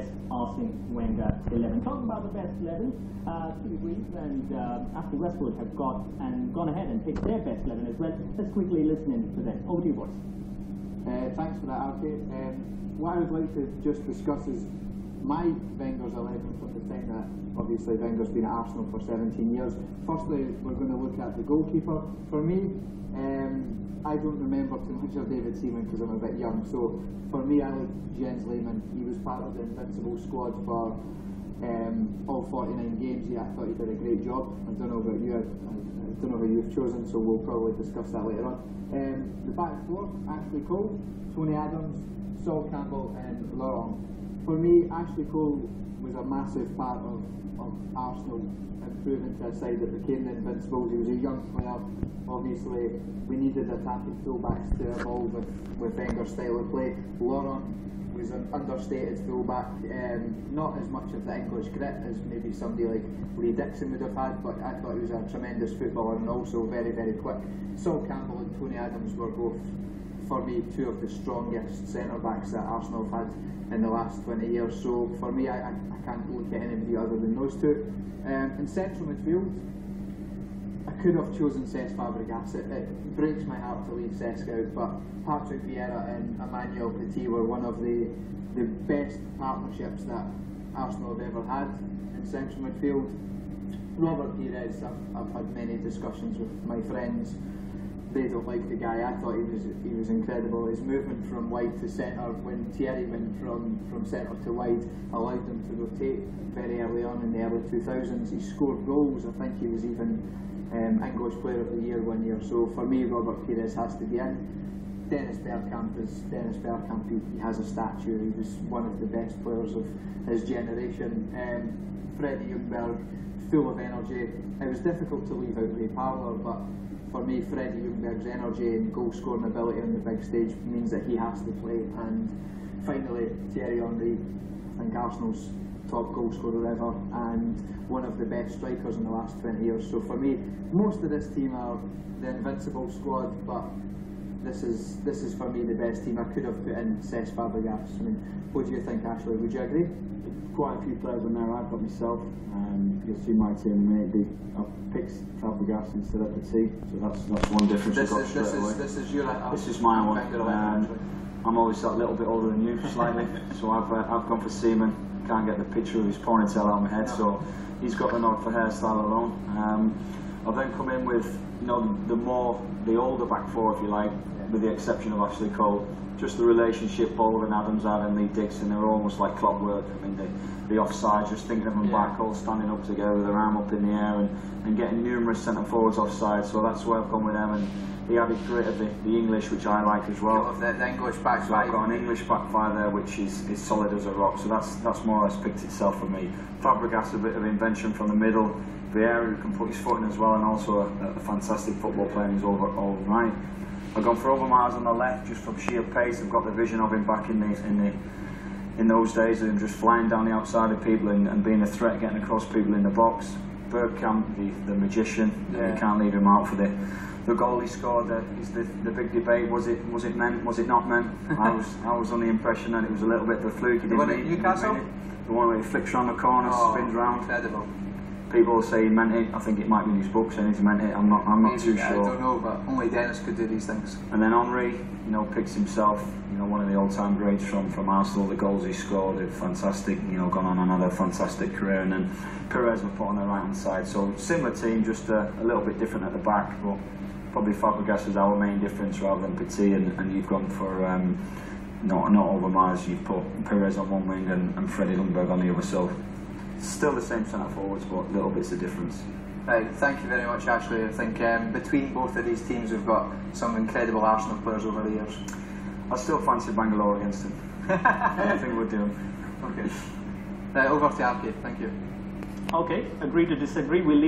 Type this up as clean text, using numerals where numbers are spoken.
best Arsene Wenger 11. Talking about the best 11, Stevie Greaves and Ashley Westwood have gone ahead and picked their best 11 as well. Let's quickly listen in to them. Over to you, boys. Thanks for that, Archie. What I would like to just discuss is my Wenger's 11 from the time that obviously Wenger's been at Arsenal for 17 years. Firstly, we're going to look at the goalkeeper. For me, I don't remember too much of David Seaman because I'm a bit young, so for me I like Jens Lehmann. He was part of the Invincible squad for all 49 games. Yeah, I thought he did a great job. I don't know about you, I don't know who you've chosen, so we'll probably discuss that later on. The back four, Ashley Cole, Tony Adams, Sol Campbell and Laurent. For me, Ashley Cole was a massive part of Arsenal improving to a side that became the Invincibles. He was a young player. Obviously, we needed attacking fullbacks to evolve with Wenger's style of play. Laurent was an understated fullback, not as much of the English grit as maybe somebody like Lee Dixon would have had, but I thought he was a tremendous footballer and also very, very quick. Sol Campbell and Tony Adams were both, for me, two of the strongest centre-backs that Arsenal have had in the last 20 years, so for me I can't look at anybody other than those two. In central midfield, I could have chosen Cesc Fabregas. It breaks my heart to leave Cesc out, but Patrick Vieira and Emmanuel Petit were one of the best partnerships that Arsenal have ever had in central midfield. Robert Pires, I've had many discussions with my friends. They don't like the guy. I thought he was incredible. His movement from wide to centre, when Thierry went from centre to wide, allowed him to rotate very early on in the early 2000s. He scored goals. I think he was even English Player of the Year one year. So for me, Robert Pires has to be in. Dennis Bergkamp is Dennis Bergkamp. He has a statue. He was one of the best players of his generation. Freddie Ljungberg, full of energy. It was difficult to leave out Ray Parlour, but for me, Freddie Ljungberg's energy and goal scoring ability on the big stage means that he has to play. And finally, Thierry Henry, I think Arsenal's top goal scorer ever and one of the best strikers in the last 20 years. So for me, most of this team are the Invincible squad, but this is for me the best team. I could have put in Cesc Fabregas. I mean, what do you think, Ashley? Would you agree? Quite a few players on there. I've got myself. You'll see my team maybe. I've picked Fabregas instead of Petit, so that's one difference. This is my one. I'm always a little bit older than you, slightly. So I've gone for Seaman. Can't get the picture of his ponytail out of my head, so he's got the nod for hairstyle alone. I've then come in with, you know, the older back four, if you like, with the exception of Ashley Cole. Just the relationship Bold and Adams had and Lee Dixon, they were almost like clockwork. I mean, the offside, just thinking of them back, all standing up together with their arm up in the air and getting numerous centre forwards offside. So that's where I've gone with them. And he added grit of the English, which I like as well. The English back five. So I've got an English back five there, which is solid as a rock. So that's more or less picked itself for me. Fabregas, a bit of invention from the middle. Vieira, who can put his foot in as well, and also a fantastic football player in his all right. I've gone for Overmars on the left, just from sheer pace. I've got the vision of him back in those days, of him just flying down the outside of people and being a threat, getting across people in the box. Bergkamp, the magician, you can't leave him out for the goal he scored. Is the big debate: was it meant? Was it not meant? I was on the impression that it was a little bit of a fluke. The one at Newcastle, the one where he flicks around the corner, spins round. Incredible. People say he meant it. I think it might be in his book saying he's meant it. I'm not too sure. I don't know, but only Dennis could do these things. And then Henry, you know, picks himself. You know, one of the all-time greats from Arsenal. The goals he scored, fantastic. You know, gone on another fantastic career. And then Perez was put on the right-hand side. So similar team, just a little bit different at the back. But probably Fabregas is our main difference rather than Petit. And you've gone for not Overmars. You've put Perez on one wing and Freddie Ljungberg on the other. So still the same centre forwards, but little bits of difference. Right, thank you very much, Ashley. I think between both of these teams we've got some incredible Arsenal players over the years. I still fancy Bangalore against him. I think we'll do him. Okay. Over to Archie, thank you. Okay, agree to disagree. We'll leave